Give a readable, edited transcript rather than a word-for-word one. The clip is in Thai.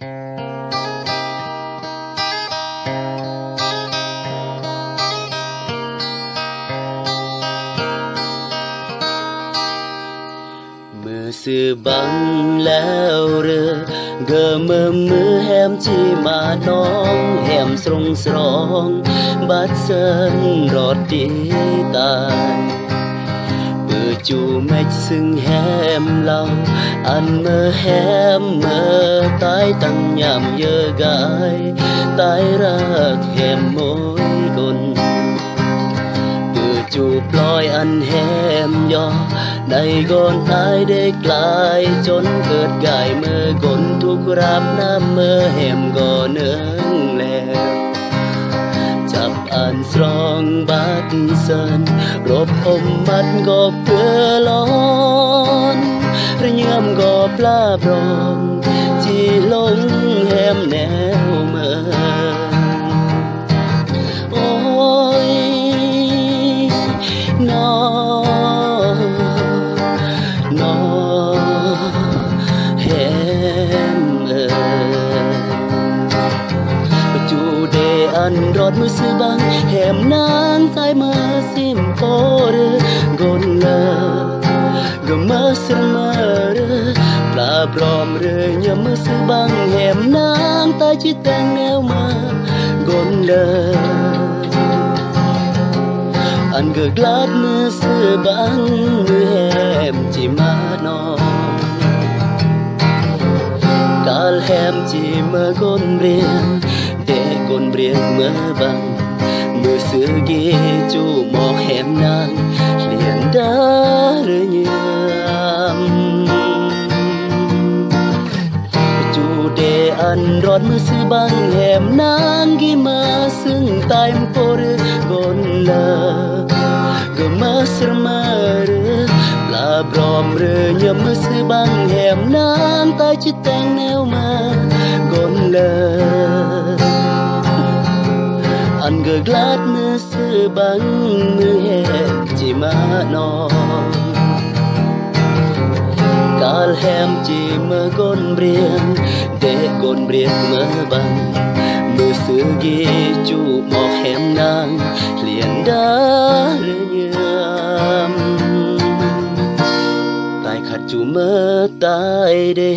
มือสื่อบังแล้วเรือเกอมือแฮมที่มาน้องแฮมสรงสรองบัดเซินรอดดีตายปือจูไม่ซึ่งแฮมเราอันเมื่อแฮมเมื่อตายตั้งยามเยอะกายตายรักแฮมโมยกลจูปล่อยอันแหมยอในก่อนตายได้กลายจนเกิดกายเมื่อกนทุกราบน้ำเมื่อแหมก็เนืองแล้วจับอันสรองบาดเซินรบอมมัดก็เพื่อร้อนระยำก็ปลาบรองที่ลงแหมแนวเมื่อโอ้ยนอแฮมจูเดอันรอดมือซื้อบังแฮมนางสายมาซิมโปรกนเลก็มาสมาเรปลาปลอมเรืออย่ามือซื้อบังแฮมนางตายจิตแต่งแนวมากนเลอันเกิดกลาดมือซื้อบังมือแหมจีมานองกาลแหมจีเมื่อกนเรียนเด็กกนเรียนเมื่อบังมือซื้อกีจูหมอกแหมนางเลียนดาหรือเยื่อจูเดอันรอดมือซื้อบังแหมนางกีมาซึ่งตายมโปรกนเลก็มาสมาเรือปลาปลอมเรืออย่ามือซื้อบังแหมนางตายจิตแต่งแนวมากนเลยอันเกิดกลาดมือซื้อบังมือแหมจีมานองกาลแหมจีเมื่อกนเรียนเด็กกนเรียนเมื่อบังมือซื้อกีจูหมอกแหมนางเลียนดาหรือเยื่อตายขัดจูเมื่อตายเด้